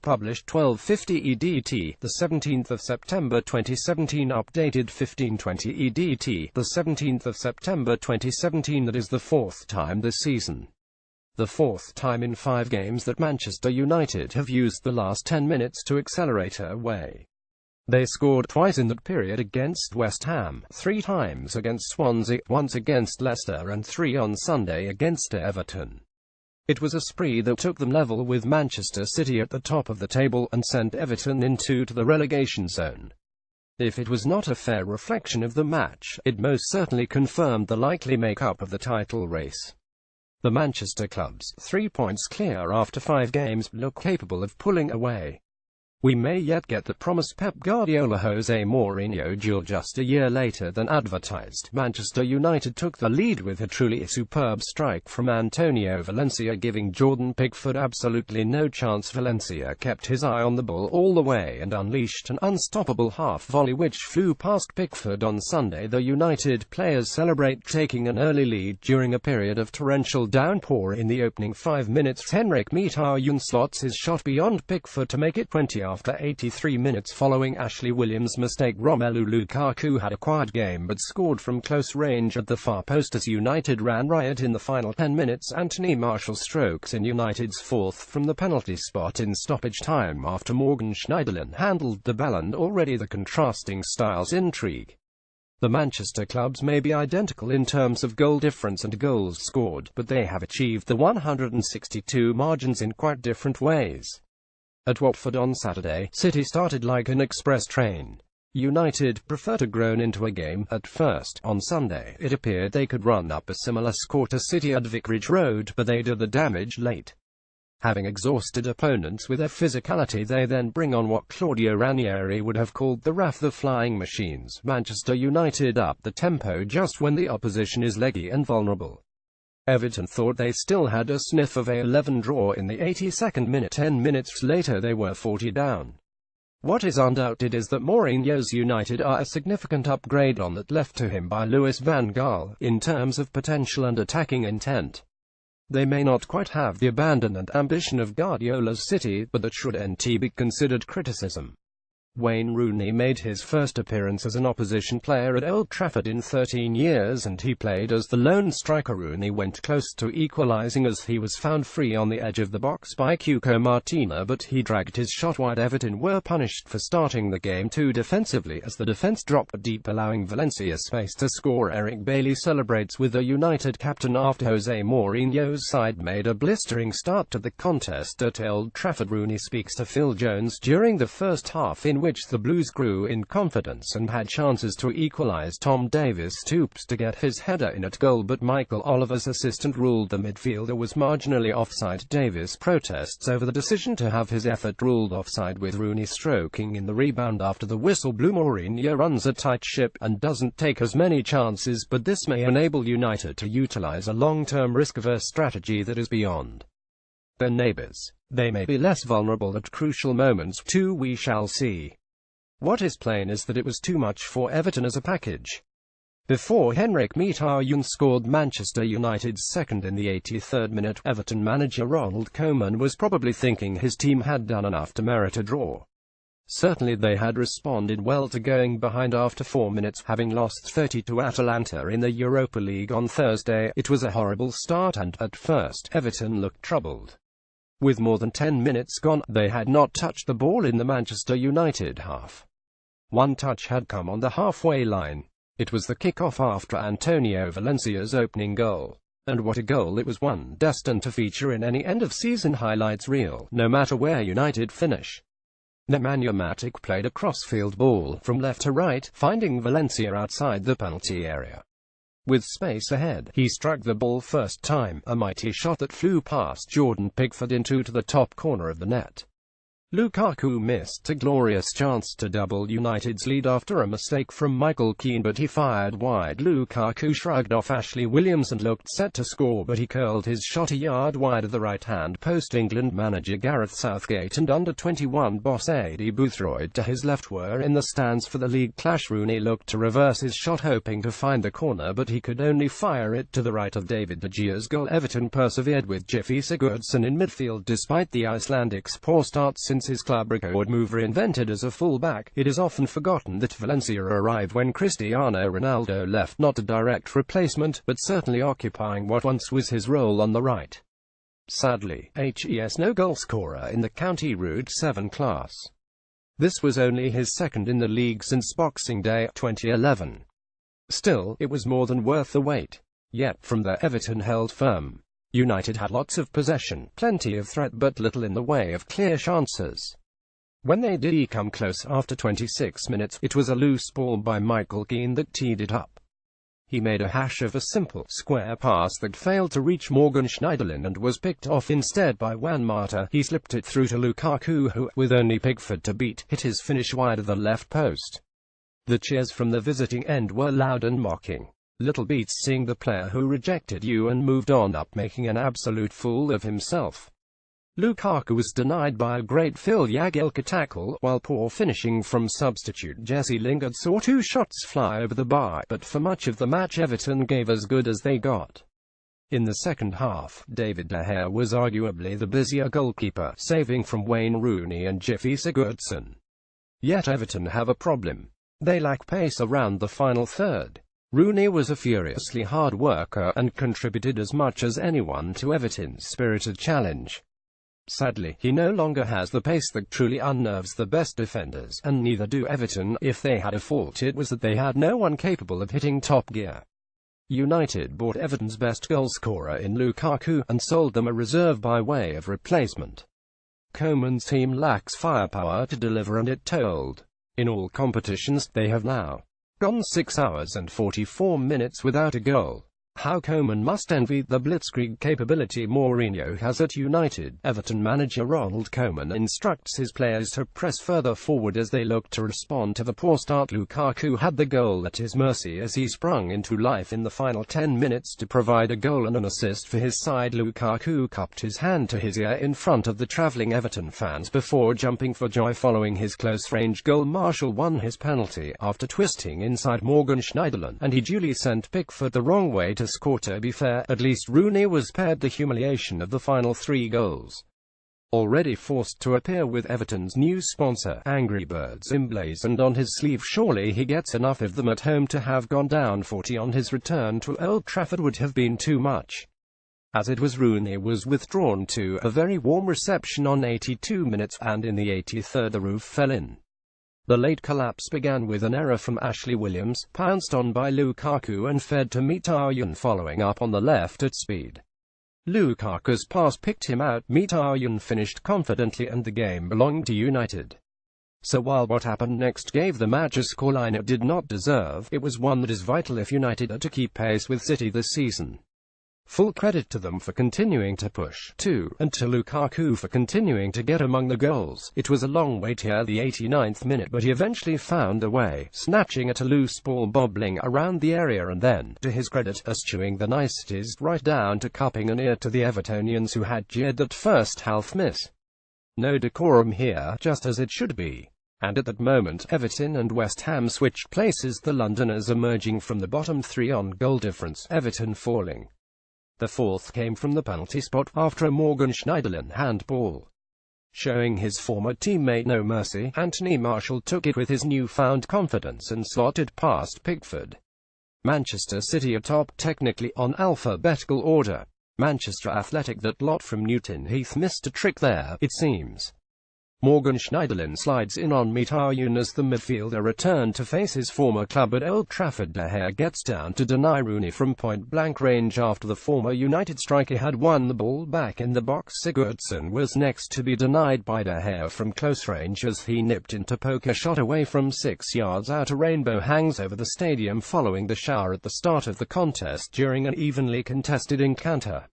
Published 12:50 EDT, the 17th of September 2017. Updated 15:20 EDT, the 17th of September 2017. That is the fourth time this season. The fourth time in 5 games that Manchester United have used the last 10 minutes to accelerate away. They scored twice in that period against West Ham, 3 times against Swansea, once against Leicester and 3 on Sunday against Everton. It was a spree that took them level with Manchester City at the top of the table and sent Everton into the relegation zone. If it was not a fair reflection of the match, it most certainly confirmed the likely makeup of the title race. The Manchester clubs, 3 points clear after 5 games, look capable of pulling away. We may yet get the promised Pep Guardiola-Jose Mourinho duel just a year later than advertised. Manchester United took the lead with a truly superb strike from Antonio Valencia, giving Jordan Pickford absolutely no chance. Valencia kept his eye on the ball all the way and unleashed an unstoppable half-volley which flew past Pickford on Sunday. The United players celebrate taking an early lead during a period of torrential downpour. In the opening 5 minutes, Henrik Mkhitaryan slots his shot beyond Pickford to make it 20 after 83 minutes following Ashley Williams' mistake. Romelu Lukaku had a quiet game but scored from close range at the far post as United ran riot in the final 10 minutes. Anthony Martial strokes in United's 4th from the penalty spot in stoppage time after Morgan Schneiderlin handled the ball, and already the contrasting styles intrigue. The Manchester clubs may be identical in terms of goal difference and goals scored, but they have achieved the 162 margins in quite different ways. At Watford on Saturday, City started like an express train. United preferred to groan into a game. At first, on Sunday, it appeared they could run up a similar score to City at Vicarage Road, but they did the damage late. Having exhausted opponents with their physicality, they then bring on what Claudio Ranieri would have called the wrath of flying machines. Manchester United up the tempo just when the opposition is leggy and vulnerable. Everton thought they still had a sniff of a 11 draw in the 82nd minute. 10 minutes later they were 40 down. What is undoubted is that Mourinho's United are a significant upgrade on that left to him by Louis van Gaal, in terms of potential and attacking intent. They may not quite have the abandon and ambition of Guardiola's City, but that shouldn't be considered criticism. Wayne Rooney made his first appearance as an opposition player at Old Trafford in 13 years, and he played as the lone striker. Rooney went close to equalising as he was found free on the edge of the box by Cuco Martina, but he dragged his shot wide. Everton were punished for starting the game too defensively as the defence dropped deep, allowing Valencia space to score. Eric Bailly celebrates with the United captain after Jose Mourinho's side made a blistering start to the contest at Old Trafford. Rooney speaks to Phil Jones during the first half, in which the Blues grew in confidence and had chances to equalise. Tom Davies stoops to get his header in at goal, but Michael Oliver's assistant ruled the midfielder was marginally offside. Davies protests over the decision to have his effort ruled offside, with Rooney stroking in the rebound after the whistle blew. Mourinho runs a tight ship and doesn't take as many chances, but this may enable United to utilise a long-term risk-averse strategy that is beyond their neighbours. They may be less vulnerable at crucial moments too. We shall see. What is plain is that it was too much for Everton as a package. Before Henrik Mkhitaryan scored Manchester United's second in the 83rd minute, Everton manager Ronald Koeman was probably thinking his team had done enough to merit a draw. Certainly they had responded well to going behind after 4 minutes, having lost 30 to Atalanta in the Europa League on Thursday. It was a horrible start, and, at first, Everton looked troubled. With more than 10 minutes gone, they had not touched the ball in the Manchester United half. One touch had come on the halfway line. It was the kick-off after Antonio Valencia's opening goal. And what a goal it was, one destined to feature in any end-of-season highlights reel, no matter where United finish. Nemanja Matic played a crossfield ball from left to right, finding Valencia outside the penalty area. With space ahead, he struck the ball first time, a mighty shot that flew past Jordan Pickford into the top corner of the net. Lukaku missed a glorious chance to double United's lead after a mistake from Michael Keane, but he fired wide. Lukaku shrugged off Ashley Williams and looked set to score, but he curled his shot a yard wide of the right-hand post. England manager Gareth Southgate and under-21 boss Adi Boothroyd to his left were in the stands for the league clash. Rooney looked to reverse his shot, hoping to find the corner, but he could only fire it to the right of David De Gea's goal. Everton persevered with Gylfi Sigurdsson in midfield despite the Icelandic's poor start since Since his club record mover invented as a full-back, it is often forgotten that Valencia arrived when Cristiano Ronaldo left, not a direct replacement, but certainly occupying what once was his role on the right. Sadly, HES no goalscorer in the County Route 7 class. This was only his second in the league since Boxing Day 2011. Still, it was more than worth the wait. Yet, from there Everton held firm. United had lots of possession, plenty of threat, but little in the way of clear chances. When they did come close after 26 minutes, it was a loose ball by Michael Keane that teed it up. He made a hash of a simple, square pass that failed to reach Morgan Schneiderlin and was picked off instead by Juan Mata. He slipped it through to Lukaku who, with only Pickford to beat, hit his finish wide of the left post. The cheers from the visiting end were loud and mocking. Little beats seeing the player who rejected you and moved on up making an absolute fool of himself. Lukaku was denied by a great Phil Jagielka tackle, while poor finishing from substitute Jesse Lingard saw two shots fly over the bar, but for much of the match Everton gave as good as they got. In the second half, David De Gea was arguably the busier goalkeeper, saving from Wayne Rooney and Gylfi Sigurdsson. Yet Everton have a problem. They lack pace around the final third. Rooney was a furiously hard worker, and contributed as much as anyone to Everton's spirited challenge. Sadly, he no longer has the pace that truly unnerves the best defenders, and neither do Everton. If they had a fault, it was that they had no one capable of hitting top gear. United bought Everton's best goalscorer in Lukaku, and sold them a reserve by way of replacement. Koeman's team lacks firepower to deliver, and it told. In all competitions, they have now gone 6 hours and 44 minutes without a goal. How Koeman must envy the blitzkrieg capability Mourinho has at United. Everton manager Ronald Koeman instructs his players to press further forward as they look to respond to the poor start. Lukaku had the goal at his mercy as he sprung into life in the final 10 minutes to provide a goal and an assist for his side. Lukaku cupped his hand to his ear in front of the travelling Everton fans before jumping for joy following his close-range goal. Marshall won his penalty after twisting inside Morgan Schneiderlin, and he duly sent Pickford the wrong way to score. To be fair, at least Rooney was spared the humiliation of the final 3 goals. Already forced to appear with Everton's new sponsor, Angry Birds emblazoned on his sleeve, surely he gets enough of them at home. To have gone down 40 on his return to Old Trafford would have been too much. As it was, Rooney was withdrawn to a very warm reception on 82 minutes, and in the 83rd the roof fell in. The late collapse began with an error from Ashley Williams, pounced on by Lukaku and fed to Mkhitaryan following up on the left at speed. Lukaku's pass picked him out, Mkhitaryan finished confidently, and the game belonged to United. So while what happened next gave the match a scoreline it did not deserve, it was one that is vital if United are to keep pace with City this season. Full credit to them for continuing to push, too, and to Lukaku for continuing to get among the goals. It was a long wait here, the 89th minute, but he eventually found a way, snatching at a loose ball bobbling around the area and then, to his credit, eschewing the niceties, right down to cupping an ear to the Evertonians who had jeered that first half miss. No decorum here, just as it should be. And at that moment, Everton and West Ham switched places, the Londoners emerging from the bottom 3 on goal difference, Everton falling. The fourth came from the penalty spot, after a Morgan Schneiderlin handball. Showing his former teammate no mercy, Anthony Marshall took it with his newfound confidence and slotted past Pickford. Manchester City atop, technically on alphabetical order. Manchester Athletic. That lot from Newton Heath missed a trick there, it seems. Morgan Schneiderlin slides in on Mkhitaryan as the midfielder returned to face his former club at Old Trafford. De Gea gets down to deny Rooney from point-blank range after the former United striker had won the ball back in the box. Sigurdsson was next to be denied by De Gea from close range as he nipped into poker shot away from 6 yards out. A rainbow hangs over the stadium following the shower at the start of the contest during an evenly contested encounter.